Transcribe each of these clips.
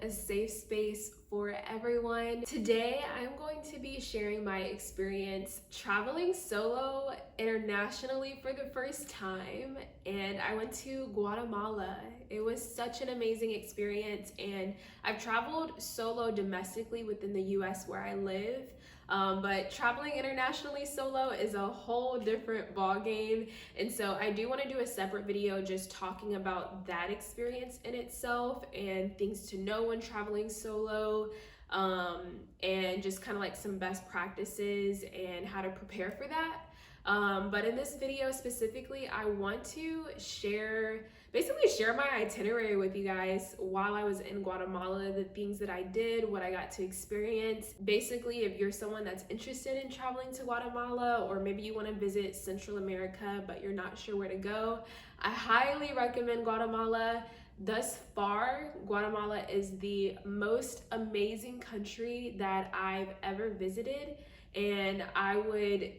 A safe space for everyone. Today, I'm going to be sharing my experience traveling solo internationally for the first time, and I went to Guatemala. It was such an amazing experience, and I've traveled solo domestically within the US where I live. But traveling internationally solo is a whole different ball game, and so I do want to do a separate video just talking about that experience in itself and things to know when traveling solo, and just kind of like some best practices and how to prepare for that. But in this video specifically, I want to basically share my itinerary with you guys while I was in Guatemala, the things that I did, what I got to experience. Basically, if you're someone that's interested in traveling to Guatemala, or maybe you want to visit Central America, but you're not sure where to go, I highly recommend Guatemala. Thus far, Guatemala is the most amazing country that I've ever visited, and I would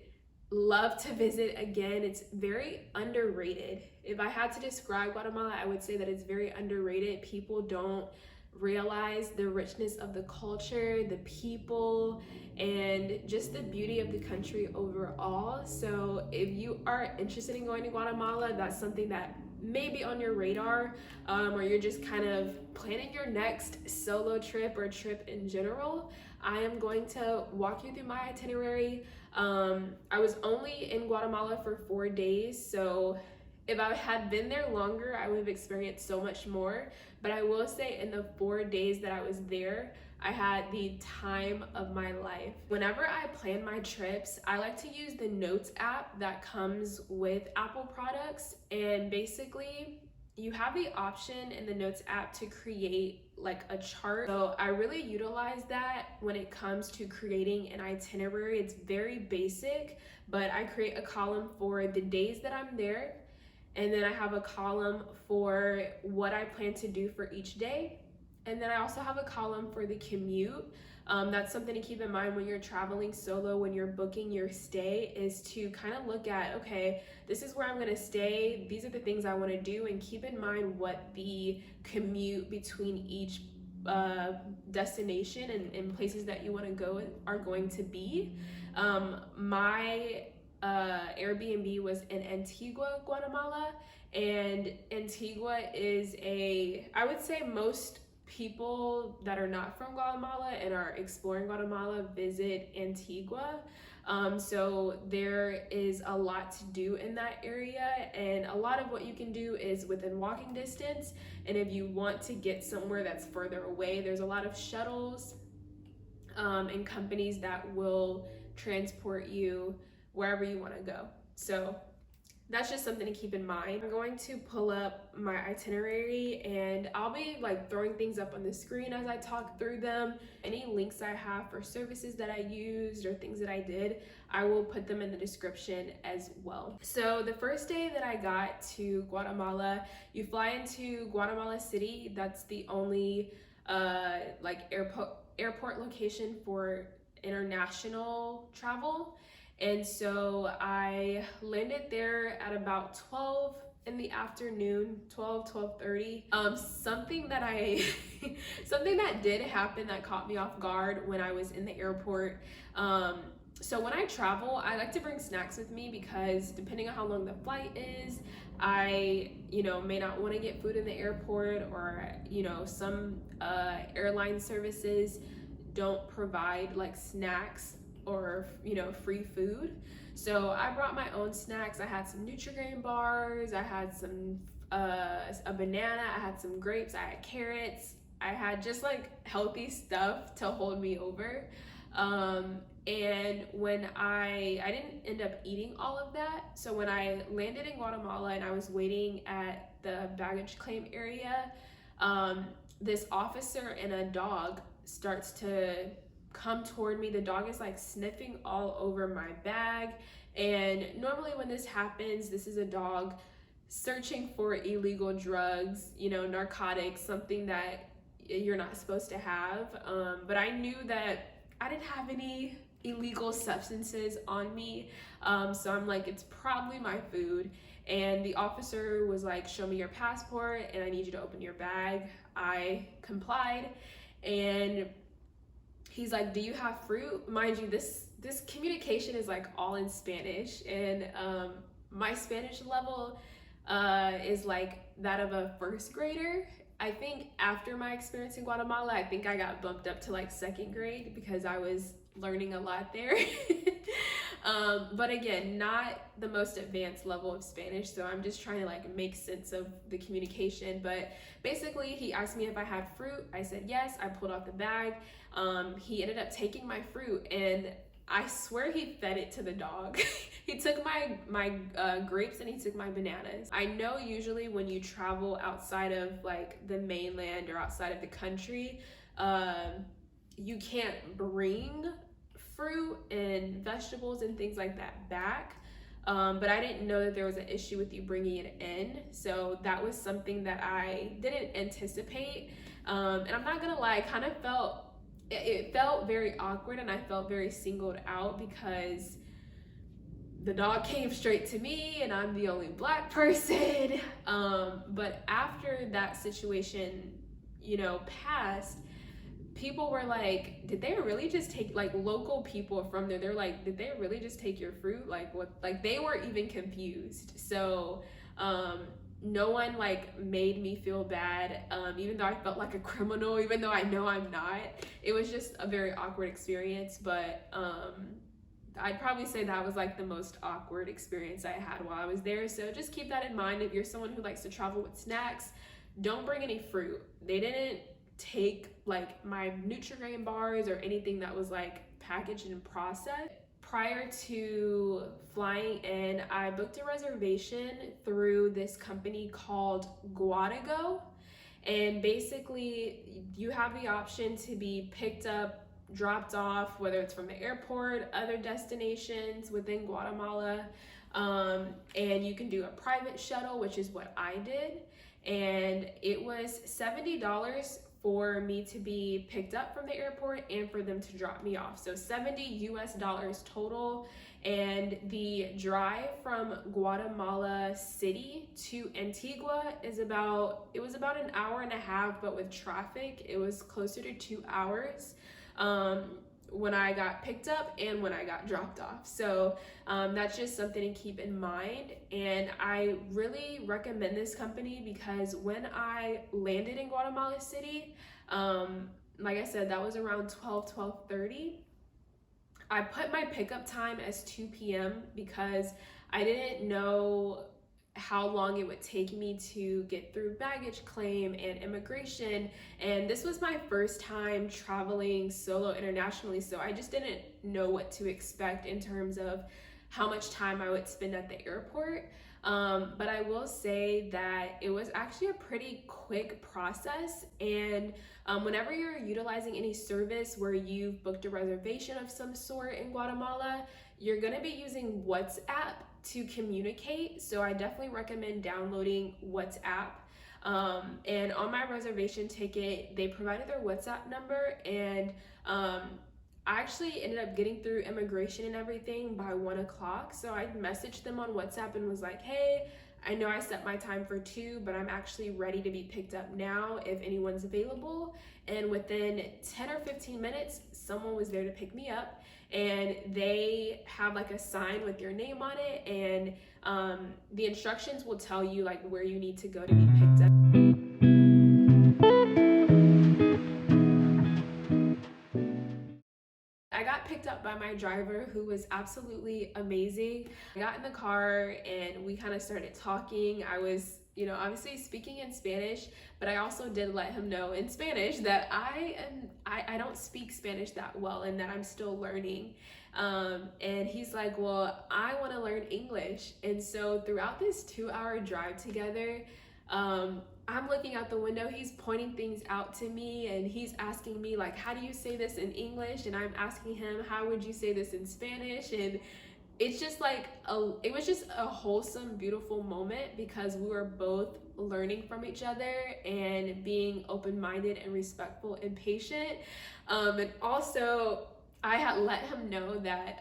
love to visit again. It's very underrated. If I had to describe Guatemala, I would say that it's very underrated. People don't realize the richness of the culture, the people, and just the beauty of the country overall. So if you are interested in going to Guatemala, that's something that may be on your radar, or you're just kind of planning your next solo trip or trip in general, I am going to walk you through my itinerary. I was only in Guatemala for 4 days, so if I had been there longer, I would have experienced so much more. But I will say, in the 4 days that I was there, I had the time of my life. Whenever I plan my trips, I like to use the Notes app that comes with Apple products, and basically you have the option in the Notes app to create like a chart. So I really utilize that when it comes to creating an itinerary. It's very basic, but I create a column for the days that I'm there, and then I have a column for what I plan to do for each day. And then I also have a column for the commute. That's something to keep in mind when you're traveling solo, when you're booking your stay, is to kind of look at, okay, this is where I'm gonna stay, these are the things I wanna do, and keep in mind what the commute between each destination and places that you wanna go are going to be. My Airbnb was in Antigua, Guatemala, and Antigua is I would say most people that are not from Guatemala and are exploring Guatemala visit Antigua. So there is a lot to do in that area, and a lot of what you can do is within walking distance. And if you want to get somewhere that's further away, there's a lot of shuttles and companies that will transport you wherever you want to go. So that's just something to keep in mind. I'm going to pull up my itinerary, and I'll be like throwing things up on the screen as I talk through them. Any links I have for services that I used or things that I did, I will put them in the description as well. So the first day that I got to Guatemala, you fly into Guatemala City. That's the only like airport location for international travel. And so I landed there at about 12 in the afternoon, 12:30. Something that did happen that caught me off guard when I was in the airport. So when I travel, I like to bring snacks with me, because depending on how long the flight is, I may not want to get food in the airport, or some airline services don't provide like snacks or free food. So I brought my own snacks. I had some Nutri-Grain bars, I had some a banana, I had some grapes, I had carrots, I had just like healthy stuff to hold me over. And when I didn't end up eating all of that. So when I landed in Guatemala and I was waiting at the baggage claim area, this officer and a dog starts to come toward me. The dog is like sniffing all over my bag. And normally when this happens, this is a dog searching for illegal drugs, you know, narcotics, something that you're not supposed to have. But I knew that I didn't have any illegal substances on me. So I'm like, it's probably my food. And the officer was like, show me your passport and I need you to open your bag. I complied. And he's like, do you have fruit? Mind you, this communication is like all in Spanish. And my Spanish level is like that of a first grader. I think after my experience in Guatemala, I think I got bumped up to like second grade because I was learning a lot there. But again, not the most advanced level of Spanish, so I'm just trying to like make sense of the communication. But basically, he asked me if I had fruit. I said yes. I pulled out the bag. He ended up taking my fruit, and I swear he fed it to the dog. He took my grapes and he took my bananas. I know usually when you travel outside of like the mainland or outside of the country, you can't bring fruit and vegetables and things like that back. But I didn't know that there was an issue with you bringing it in. So that was something that I didn't anticipate. And I'm not gonna lie, it felt very awkward and I felt very singled out because the dog came straight to me and I'm the only Black person. But after that situation, you know, passed, people were like, did they really just take, like local people from there, they're like, did they really just take your fruit? Like what, like they were even confused. So no one like made me feel bad, even though I felt like a criminal, even though I know I'm not. It was just a very awkward experience. But I'd probably say that was like the most awkward experience I had while I was there. So just keep that in mind. If you're someone who likes to travel with snacks, don't bring any fruit. They didn't take like my Nutri-Grain bars or anything that was like packaged and processed. Prior to flying in, I booked a reservation through this company called Guatago. And basically you have the option to be picked up, dropped off, whether it's from the airport, other destinations within Guatemala. And you can do a private shuttle, which is what I did. And it was $70 for me to be picked up from the airport and for them to drop me off. So $70 US total. And the drive from Guatemala City to Antigua is it was about an hour and a half, but with traffic, it was closer to 2 hours. When I got picked up and when I got dropped off. So that's just something to keep in mind. And I really recommend this company because when I landed in Guatemala City, like I said, that was around 12:30. I put my pickup time as 2 p.m. because I didn't know how long it would take me to get through baggage claim and immigration. And this was my first time traveling solo internationally, so I just didn't know what to expect in terms of how much time I would spend at the airport. But I will say that it was actually a pretty quick process. And whenever you're utilizing any service where you've booked a reservation of some sort in Guatemala, you're gonna be using WhatsApp to communicate. So I definitely recommend downloading WhatsApp. And on my reservation ticket, they provided their WhatsApp number, and I actually ended up getting through immigration and everything by 1 o'clock. So I messaged them on WhatsApp and was like, hey, I know I set my time for 2, but I'm actually ready to be picked up now if anyone's available. And within 10 or 15 minutes, someone was there to pick me up. And they have like a sign with your name on it, and the instructions will tell you like where you need to go to be picked up. I got picked up by my driver, who was absolutely amazing. I got in the car and we kind of started talking. I was obviously speaking in Spanish, but I also did let him know in Spanish that I don't speak Spanish that well and that I'm still learning. And he's like, well, I want to learn English. And so throughout this 2-hour drive together, I'm looking out the window, he's pointing things out to me, and he's asking me, like, how do you say this in English? And I'm asking him, how would you say this in Spanish? And it's just like, it was just a wholesome, beautiful moment because we were both learning from each other and being open-minded and respectful and patient. And also, I had let him know that,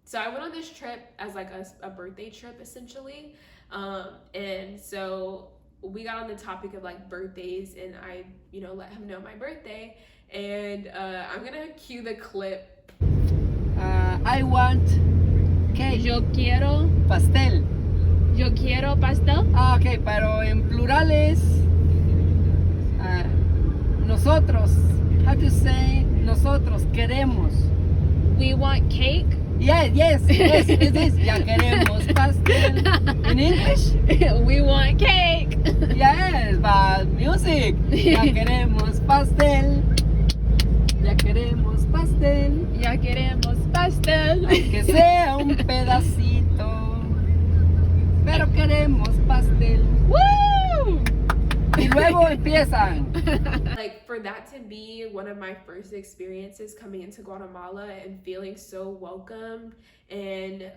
so I went on this trip as like a birthday trip, essentially. And so we got on the topic of like birthdays, and I, let him know my birthday, and I'm gonna cue the clip. I want cake. Yo quiero Pastel. Yo quiero pastel. Ok, pero en plurales. Nosotros. How to say nosotros queremos? We want cake. Yes. Ya queremos pastel. In English? We want cake. Yes, but music. Ya queremos pastel. Ya queremos pastel. Ya queremos pastel. Que sea un pedacito. Pero queremos pastel. Woo! Y luego empiezan. Like, for that to be one of my first experiences coming into Guatemala and feeling so welcomed, and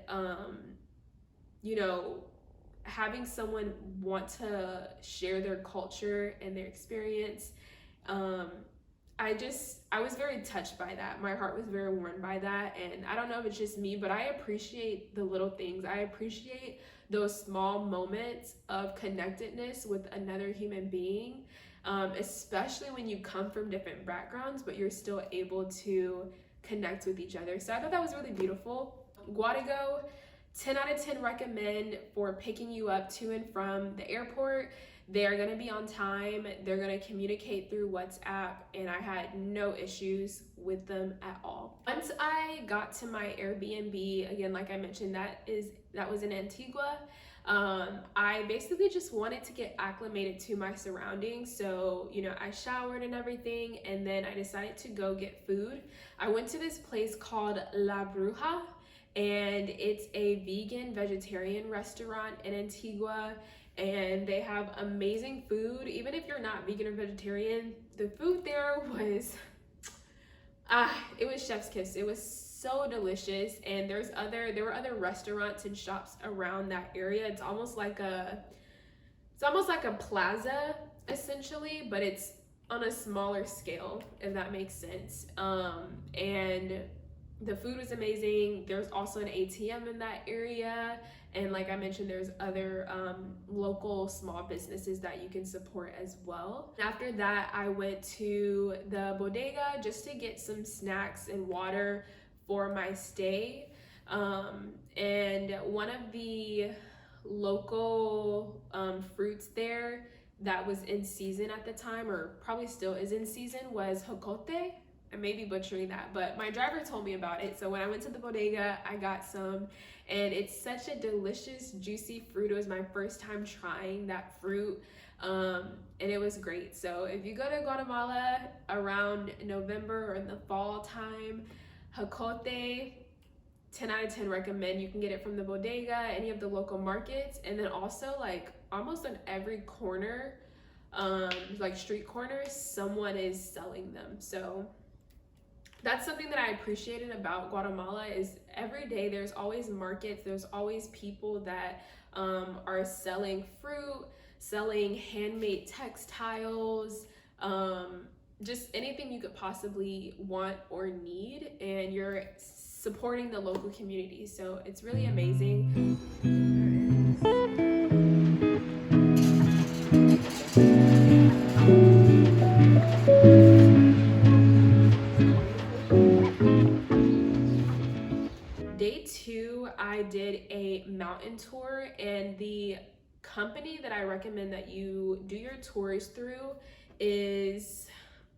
having someone want to share their culture and their experience, I was very touched by that. My heart was very warmed by that. And I don't know if it's just me, but I appreciate the little things. I appreciate those small moments of connectedness with another human being, especially when you come from different backgrounds, but you're still able to connect with each other. So I thought that was really beautiful. Guatigo, 10 out of 10 recommend for picking you up to and from the airport. They're gonna be on time, they're gonna communicate through WhatsApp, and I had no issues with them at all. Once I got to my Airbnb, again, like I mentioned, that was in Antigua, I basically just wanted to get acclimated to my surroundings. So, I showered and everything, and then I decided to go get food. I went to this place called La Bruja, and it's a vegan vegetarian restaurant in Antigua, and they have amazing food. Even if you're not vegan or vegetarian, the food there was it was chef's kiss. It was so delicious. And there were other restaurants and shops around that area. It's almost like a plaza essentially, but it's on a smaller scale, if that makes sense. And the food was amazing. There's also an ATM in that area. And like I mentioned, there's other local small businesses that you can support as well. After that, I went to the bodega just to get some snacks and water for my stay. And one of the local fruits there that was in season at the time, or probably still is in season, was jocote. I may be butchering that, but my driver told me about it. So when I went to the bodega, I got some, and it's such a delicious, juicy fruit. It was my first time trying that fruit, and it was great. So if you go to Guatemala around November or in the fall time, jocote, 10 out of 10 recommend. You can get it from the bodega, any of the local markets, and then also like almost on every corner, like street corners, someone is selling them. So that's something that I appreciated about Guatemala, is every day there's always markets, there's always people that are selling fruit, selling handmade textiles, just anything you could possibly want or need, and you're supporting the local community. So it's really amazing. Day 2, I did a mountain tour, and the company that I recommend that you do your tours through is,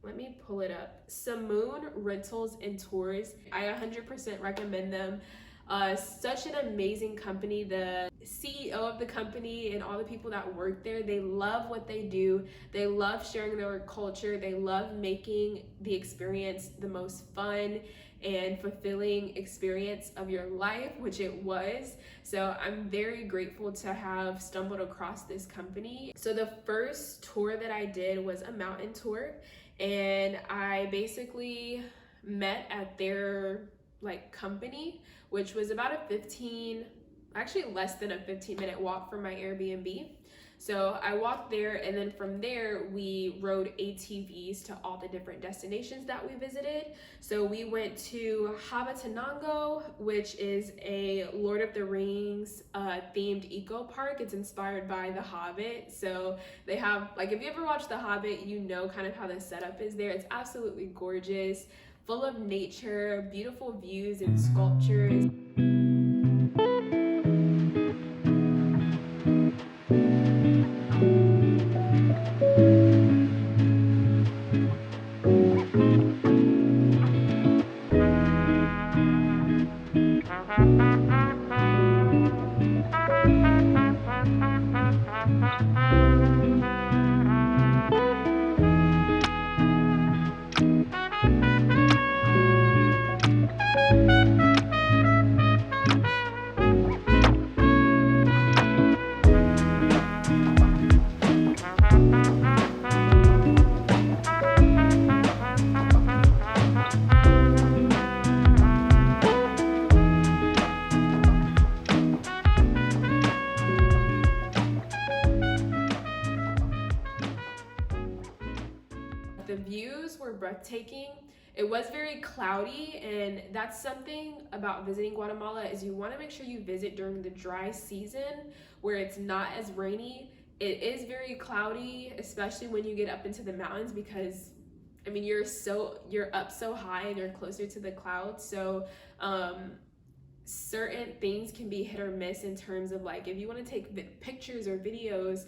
let me pull it up, Simoon Rentals and Tours. I 100% recommend them. Such an amazing company. The CEO of the company and all the people that work there, they love what they do. They love sharing their culture. They love making the experience the most fun and fulfilling experience of your life, which it was. So I'm very grateful to have stumbled across this company. So the first tour that I did was a mountain tour, and I basically met at their company, which was about actually less than a 15-minute walk from my Airbnb. So I walked there, and then from there we rode ATVs to all the different destinations that we visited. So we went to Habatanango, which is a Lord of the Rings themed eco park. It's inspired by The Hobbit. So they have, if you ever watched The Hobbit, you know kind of how the setup is there. It's absolutely gorgeous, full of nature, beautiful views and sculptures. The views were breathtaking. It was very cloudy, and that's something about visiting Guatemala is you want to make sure you visit during the dry season where it's not as rainy. It is very cloudy, especially when you get up into the mountains, because you're up so high and you're closer to the clouds. So certain things can be hit or miss in terms of if you want to take pictures or videos,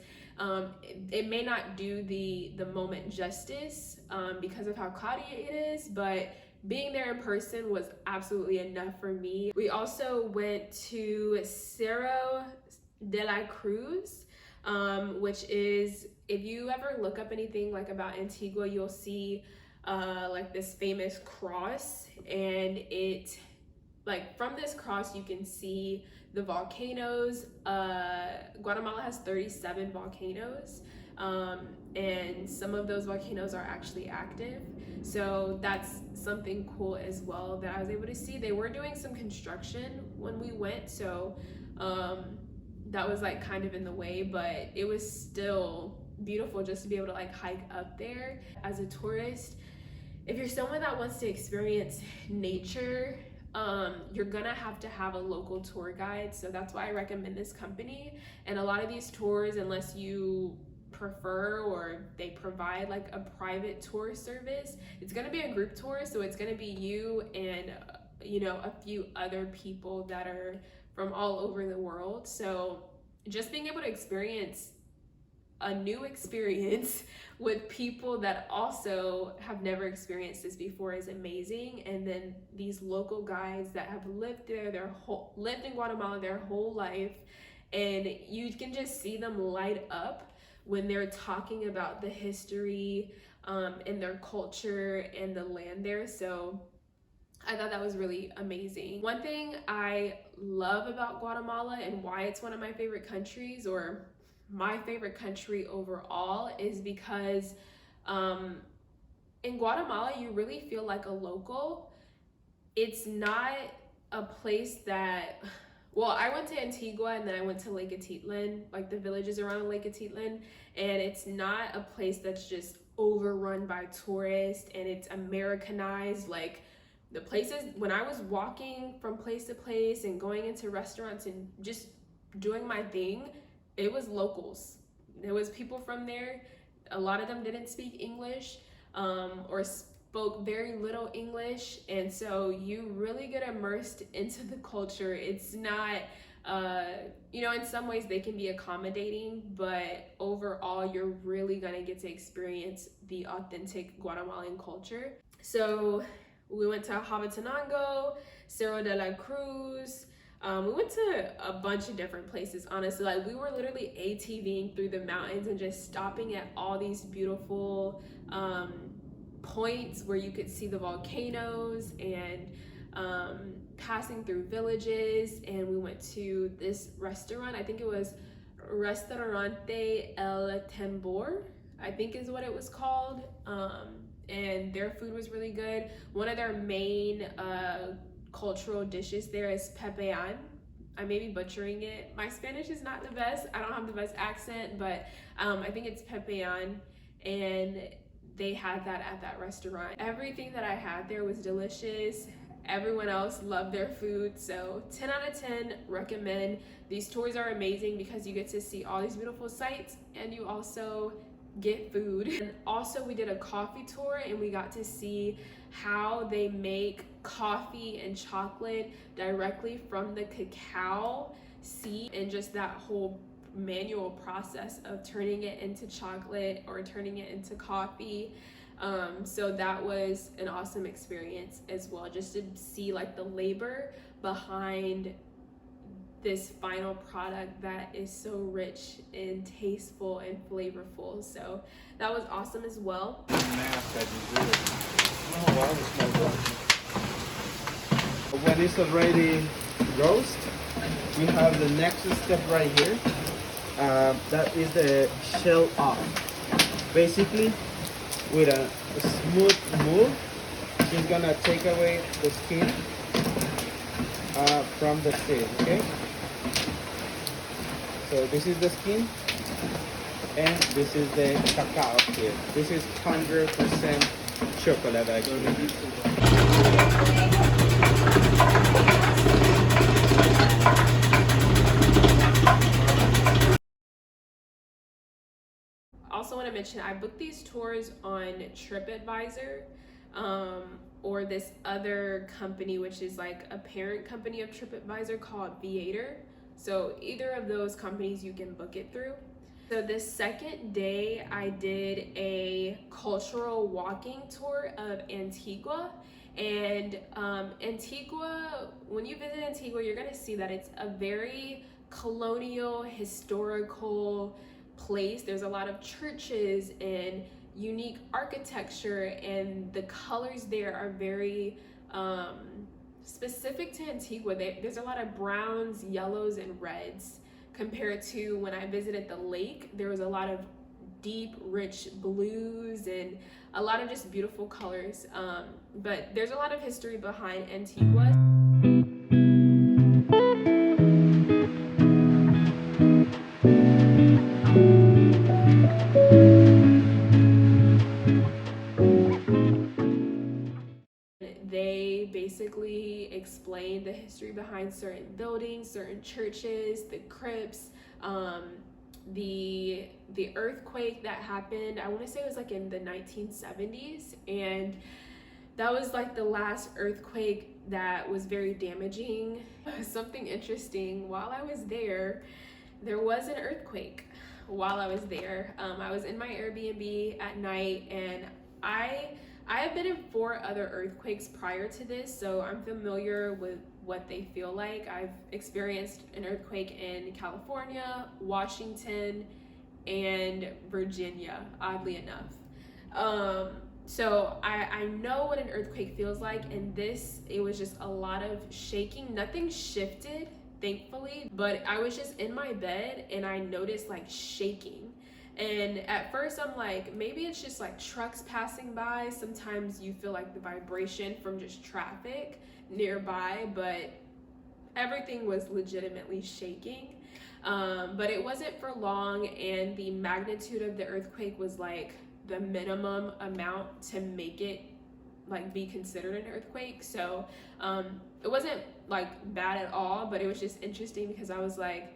it may not do the moment justice because of how cloudy it is, but being there in person was absolutely enough for me. We also went to Cerro de la Cruz, which is, if you ever look up anything about Antigua, you'll see this famous cross, and it from this cross you can see the volcanoes. Guatemala has 37 volcanoes, and some of those volcanoes are actually active. So that's something cool as well that I was able to see. They were doing some construction when we went, so that was kind of in the way, but it was still beautiful just to be able to hike up there. As a tourist, if you're someone that wants to experience nature, you're gonna have to have a local tour guide. So that's why I recommend this company. And a lot of these tours, unless you prefer or they provide a private tour service, it's gonna be a group tour. So it's gonna be you and a few other people that are from all over the world. So just being able to experience a new experience with people that also have never experienced this before is amazing. And then these local guides that have lived there lived in Guatemala their whole life, and you can just see them light up when they're talking about the history and their culture and the land there. So I thought that was really amazing. One thing I love about Guatemala and why it's one of my favorite countries, or my favorite country overall, is because in Guatemala you really feel like a local. It's not a place that, I went to Antigua and then I went to Lake Atitlan, the villages around Lake Atitlan, and it's not a place that's just overrun by tourists and it's Americanized. The places, when I was walking from place to place and going into restaurants and just doing my thing, it was locals. There was people from there. A lot of them didn't speak English or spoke very little English, and so you really get immersed into the culture. It's not, in some ways they can be accommodating, but overall you're really gonna get to experience the authentic Guatemalan culture. So We went to Habatanango, Cerro de la Cruz. We went to a bunch of different places, honestly. Like, we were literally ATVing through the mountains and just stopping at all these beautiful points where you could see the volcanoes, and passing through villages. And we went to this restaurant, I think it was Restaurante El Tambor, I think is what it was called. And their food was really good. One of their main cultural dishes there is pepean. I may be butchering it. My Spanish is not the best. I don't have the best accent, but I think it's pepean, and they had that at that restaurant. Everything that I had there was delicious. Everyone else loved their food, so 10 out of 10 recommend. These tours are amazing because you get to see all these beautiful sights, and you also get food. And also we did a coffee tour, and we got to see how they make coffee and chocolate directly from the cacao seed, and just that whole manual process of turning it into chocolate or turning it into coffee. So that was an awesome experience as well, just to see like the labor behind this final product that is so rich and tasteful and flavorful. So that was awesome as well. When it's already roast, we have the next step right here. That is the shell off. Basically, with a smooth move, she's gonna take away the skin from the seed, okay? So this is the skin, and this is the cacao here. This is 100% chocolate actually. Also want to mention, I booked these tours on TripAdvisor, or this other company, which is like a parent company of TripAdvisor called Viator. So either of those companies you can book it through. So this second day, I did a cultural walking tour of Antigua. And Antigua, when you visit Antigua, you're gonna see that it's a very colonial, historical place. There's a lot of churches and unique architecture, and the colors there are very specific to Antigua. There's a lot of browns, yellows, and reds, compared to when I visited the lake. There was a lot of deep, rich blues and a lot of just beautiful colors. But there's a lot of history behind Antigua. They basically explained the history behind certain buildings, certain churches, the crypts, the earthquake that happened. I want to say it was like in the 1970s, and that was like the last earthquake that was very damaging. Something interesting, while I was there was an earthquake while I was there. I was in my Airbnb at night, and I have been in 4 other earthquakes prior to this, so I'm familiar with what they feel like. I've experienced an earthquake in California, Washington, and Virginia, oddly enough. So I know what an earthquake feels like, and it was just a lot of shaking. Nothing shifted, thankfully, but I was just in my bed and I noticed like shaking. And at first I'm like, maybe it's just like trucks passing by. Sometimes you feel like the vibration from just traffic nearby, but everything was legitimately shaking. But it wasn't for long, and the magnitude of the earthquake was like the minimum amount to make it like be considered an earthquake. So it wasn't like bad at all, but it was just interesting because I was like,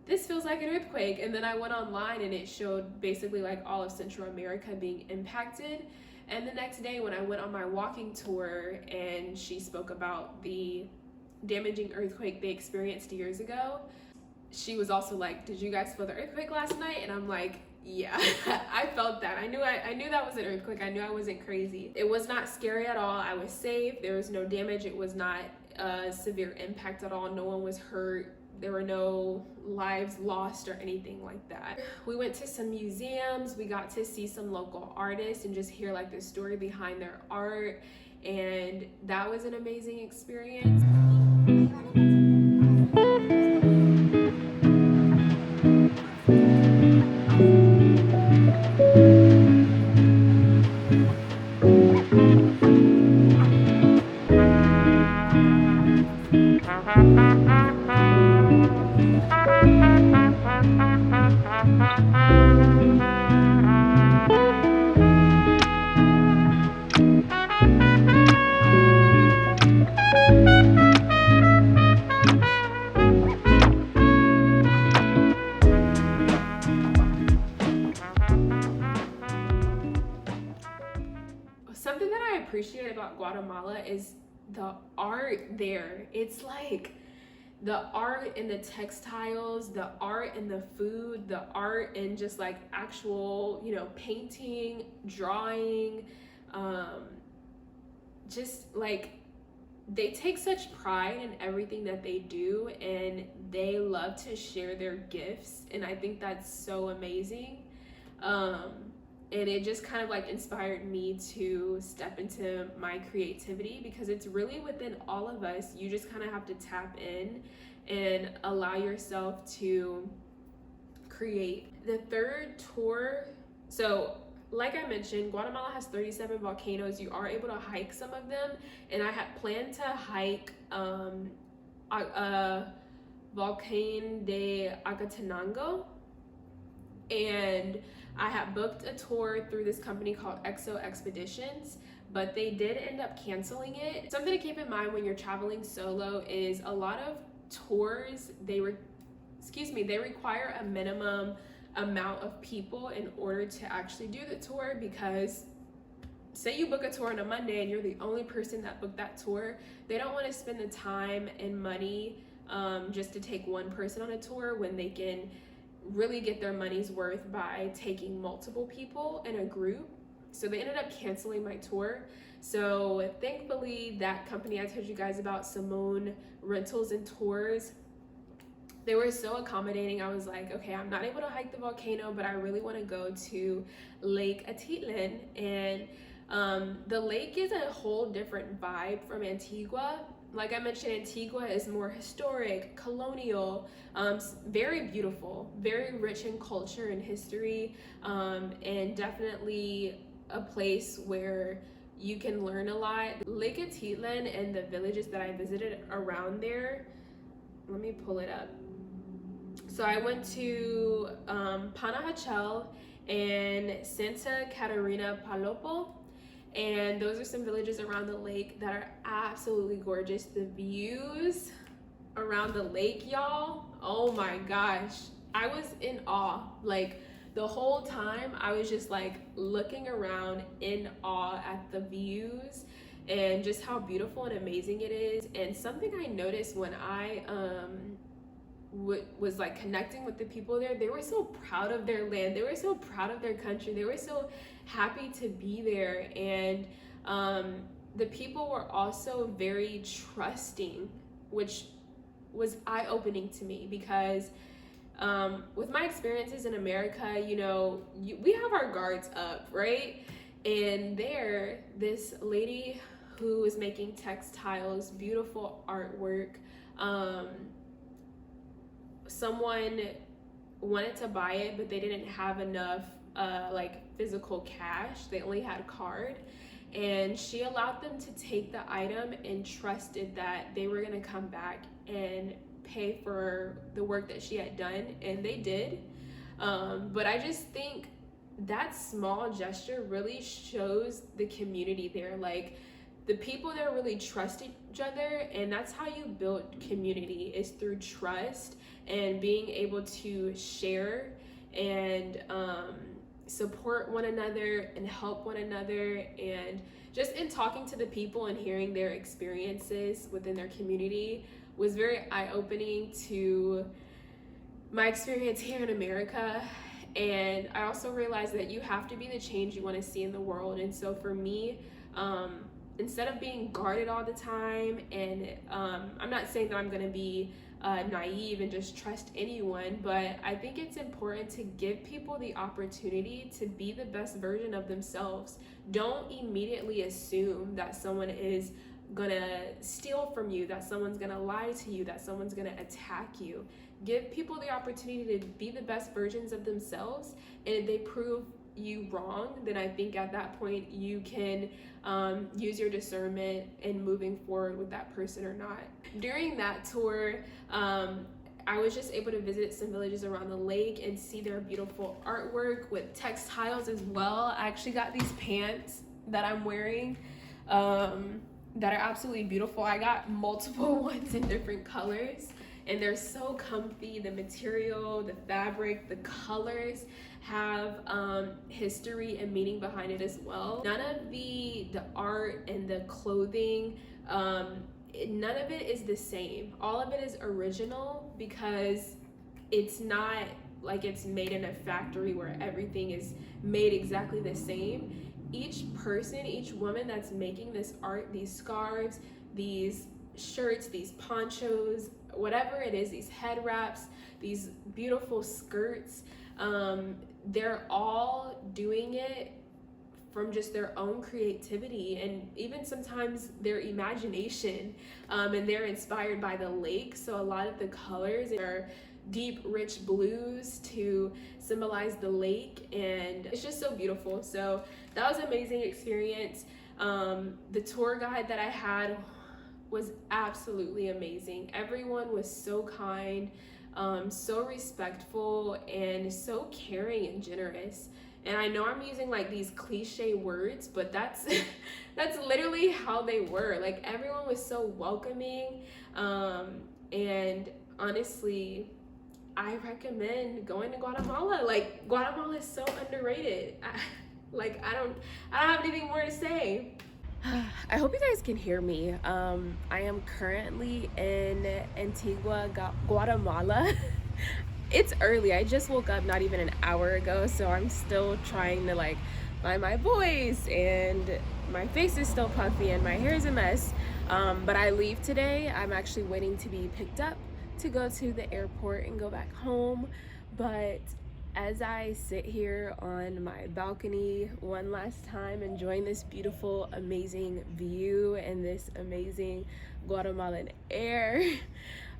this feels like an earthquake. And then I went online and it showed basically like all of Central America being impacted. And the next day when I went on my walking tour and she spoke about the damaging earthquake they experienced years ago, she was also like, did you guys feel the earthquake last night? And I'm like, Yeah, I felt that. I knew that was an earthquake. I knew I wasn't crazy. It was not scary at all. I was safe. There was no damage. It was not a severe impact at all. No one was hurt. There were no lives lost or anything like that. We went to some museums. We got to see some local artists and just hear like the story behind their art. And that was an amazing experience. Something that I appreciate about Guatemala is the art there. It's like the art in the textiles, the art in the food, the art in just like actual, you know, painting, drawing, just like they take such pride in everything that they do, and they love to share their gifts, and I think that's so amazing. And it just kind of like inspired me to step into my creativity, because it's really within all of us. You just kind of have to tap in and allow yourself to create. The third tour, so like I mentioned, Guatemala has 37 volcanoes. You are able to hike some of them, and I had planned to hike Volcán de Acatenango, and I had booked a tour through this company called EXO Expeditions, but they did end up canceling it. Something to keep in mind when you're traveling solo is a lot of tours, they require a minimum amount of people in order to actually do the tour, because say you book a tour on a Monday and you're the only person that booked that tour, they don't want to spend the time and money just to take one person on a tour when they can really get their money's worth by taking multiple people in a group. So they ended up canceling my tour. So thankfully, that company I told you guys about, Simone Rentals and Tours, they were so accommodating. I was like, okay, I'm not able to hike the volcano, but I really want to go to Lake Atitlan. And the lake is a whole different vibe from Antigua. Like I mentioned, Antigua is more historic, colonial, very beautiful, very rich in culture and history, and definitely a place where you can learn a lot. Lake Atitlan and the villages that I visited around there, let me pull it up. So I went to Panajachel and Santa Catarina Palopo, and those are some villages around the lake that are absolutely gorgeous. The views around the lake, y'all, oh my gosh, I was in awe. Like the whole time I was just like looking around in awe at the views and just how beautiful and amazing it is. And something I noticed when I was like connecting with the people there, they were so proud of their land, they were so proud of their country, they were so happy to be there. And the people were also very trusting, which was eye-opening to me, because with my experiences in America, you know, we have our guards up, right? And there, this lady who was making textiles, beautiful artwork, someone wanted to buy it, but they didn't have enough like physical cash. They only had a card, and she allowed them to take the item and trusted that they were going to come back and pay for the work that she had done, and they did. But I just think that small gesture really shows the community there. Like the people there really trust each other, and that's how you build community, is through trust and being able to share and support one another and help one another. And just in talking to the people and hearing their experiences within their community was very eye-opening to my experience here in America. And I also realized that you have to be the change you want to see in the world. And so for me, instead of being guarded all the time, and I'm not saying that I'm going to be naive and just trust anyone, but I think it's important to give people the opportunity to be the best version of themselves. Don't immediately assume that someone is gonna steal from you, that someone's gonna lie to you, that someone's gonna attack you. Give people the opportunity to be the best versions of themselves, and if they prove you wrong, then I think at that point you can use your discernment in moving forward with that person or not. During that tour, I was just able to visit some villages around the lake and see their beautiful artwork with textiles as well. I actually got these pants that I'm wearing that are absolutely beautiful. I got multiple ones in different colors, and they're so comfy. The material, the fabric, the colors have history and meaning behind it as well. None of the art and the clothing, none of it is the same. All of it is original because it's not like it's made in a factory where everything is made exactly the same. Each person, each woman that's making this art, these scarves, these shirts, these ponchos, whatever it is, these head wraps, these beautiful skirts, they're all doing it from just their own creativity and even sometimes their imagination, and they're inspired by the lake. So a lot of the colors are deep, rich blues to symbolize the lake, and it's just so beautiful. So that was an amazing experience. The tour guide that I had was absolutely amazing. Everyone was so kind, so respectful, and so caring and generous. And I know I'm using like these cliche words, but that's that's literally how they were. Like everyone was so welcoming, and honestly, I recommend going to Guatemala. Like Guatemala is so underrated. I don't have anything more to say. I hope you guys can hear me. I am currently in Antigua, Guatemala. It's early. I just woke up not even an hour ago, so I'm still trying to like find my voice, and my face is still puffy and my hair is a mess. But I leave today. I'm actually waiting to be picked up to go to the airport and go back home. But as I sit here on my balcony one last time, enjoying this beautiful, amazing view and this amazing Guatemalan air,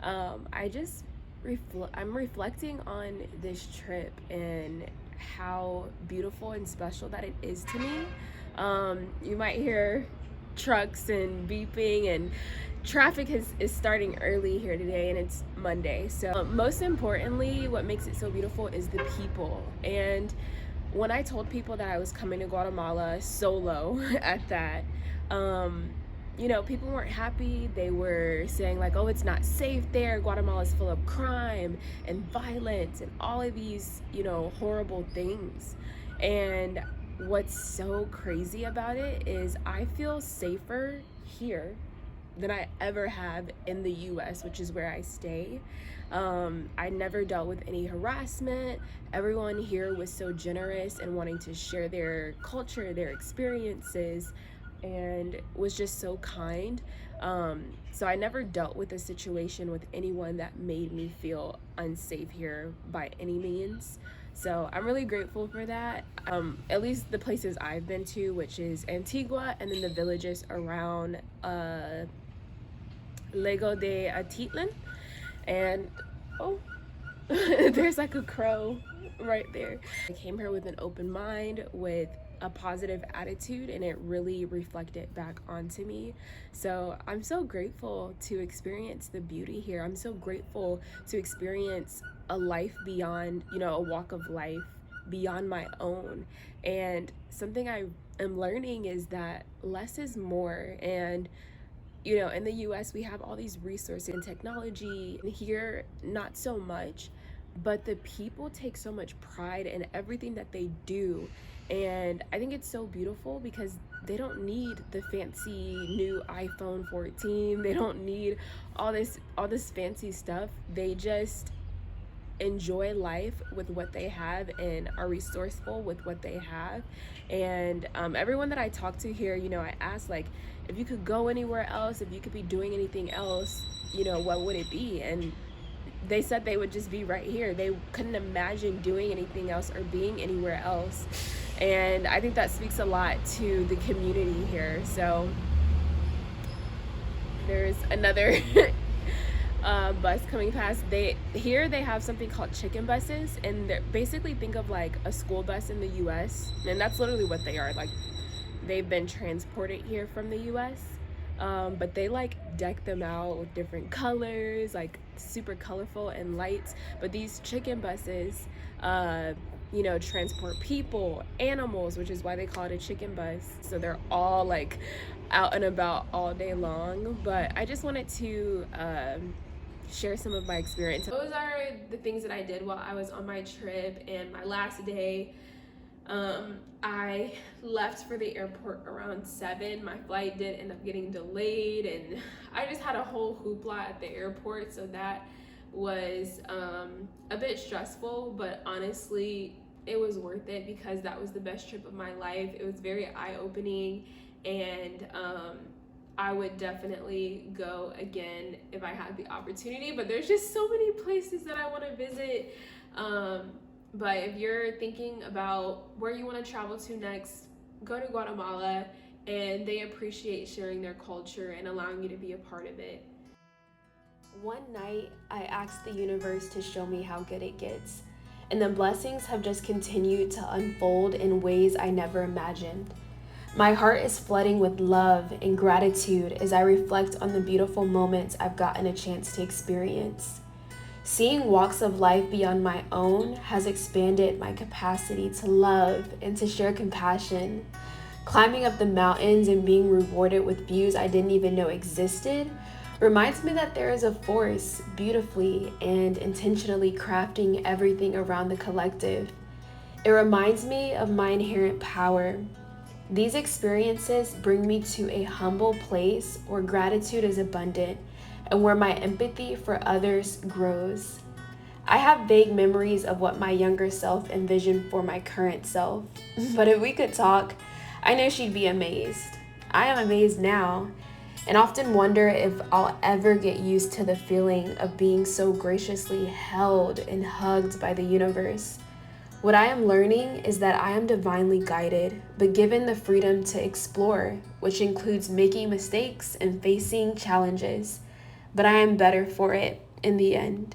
I'm reflecting on this trip and how beautiful and special that it is to me. You might hear trucks and beeping, and traffic is starting early here today, and it's Monday. So most importantly, what makes it so beautiful is the people. And when I told people that I was coming to Guatemala solo at that, you know, people weren't happy. They were saying like, oh, it's not safe there. Guatemala is full of crime and violence and all of these, you know, horrible things. And what's so crazy about it is I feel safer here than I ever have in the US, which is where I stay. I never dealt with any harassment. Everyone here was so generous and wanting to share their culture, their experiences, and was just so kind. So I never dealt with a situation with anyone that made me feel unsafe here by any means. So I'm really grateful for that. At least the places I've been to, which is Antigua and then the villages around Lago de Atitlan. And oh, there's like a crow right there. I came here with an open mind, with a positive attitude, and it really reflected back onto me. So I'm so grateful to experience the beauty here. I'm so grateful to experience a life beyond, you know, a walk of life beyond my own. And something I am learning is that less is more. And you know, in the US we have all these resources and technology, and here not so much, but the people take so much pride in everything that they do. And I think it's so beautiful because they don't need the fancy new iPhone 14. They don't need all this fancy stuff. They just enjoy life with what they have and are resourceful with what they have. And everyone that I talk to here, you know, I ask, like, if you could go anywhere else, if you could be doing anything else, you know, what would it be? And they said they would just be right here. They couldn't imagine doing anything else or being anywhere else. And I think that speaks a lot to the community here. So there's another bus coming past. They have something called chicken buses, and they're basically, think of like a school bus in the US, and that's literally what they are. Like, they've been transported here from the US, but they like deck them out with different colors, like super colorful and lights. But these chicken buses, you know, transport people, animals, which is why they call it a chicken bus. So they're all like out and about all day long. But I just wanted to share some of my experience. Those are the things that I did while I was on my trip. And my last day, I left for the airport around 7. My flight did end up getting delayed, and I just had a whole hoopla at the airport, so that was a bit stressful, but honestly it was worth it because that was the best trip of my life. It was very eye-opening, and I would definitely go again if I had the opportunity. But there's just so many places that I want to visit. But if you're thinking about where you want to travel to next, go to Guatemala, and they appreciate sharing their culture and allowing you to be a part of it. One night, I asked the universe to show me how good it gets, and the blessings have just continued to unfold in ways I never imagined. My heart is flooding with love and gratitude as I reflect on the beautiful moments I've gotten a chance to experience. Seeing walks of life beyond my own has expanded my capacity to love and to share compassion. Climbing up the mountains and being rewarded with views I didn't even know existed reminds me that there is a force beautifully and intentionally crafting everything around the collective. It reminds me of my inherent power. These experiences bring me to a humble place where gratitude is abundant and where my empathy for others grows. I have vague memories of what my younger self envisioned for my current self, but if we could talk, I know she'd be amazed. I am amazed now, and often wonder if I'll ever get used to the feeling of being so graciously held and hugged by the universe. What I am learning is that I am divinely guided, but given the freedom to explore, which includes making mistakes and facing challenges. But I am better for it in the end.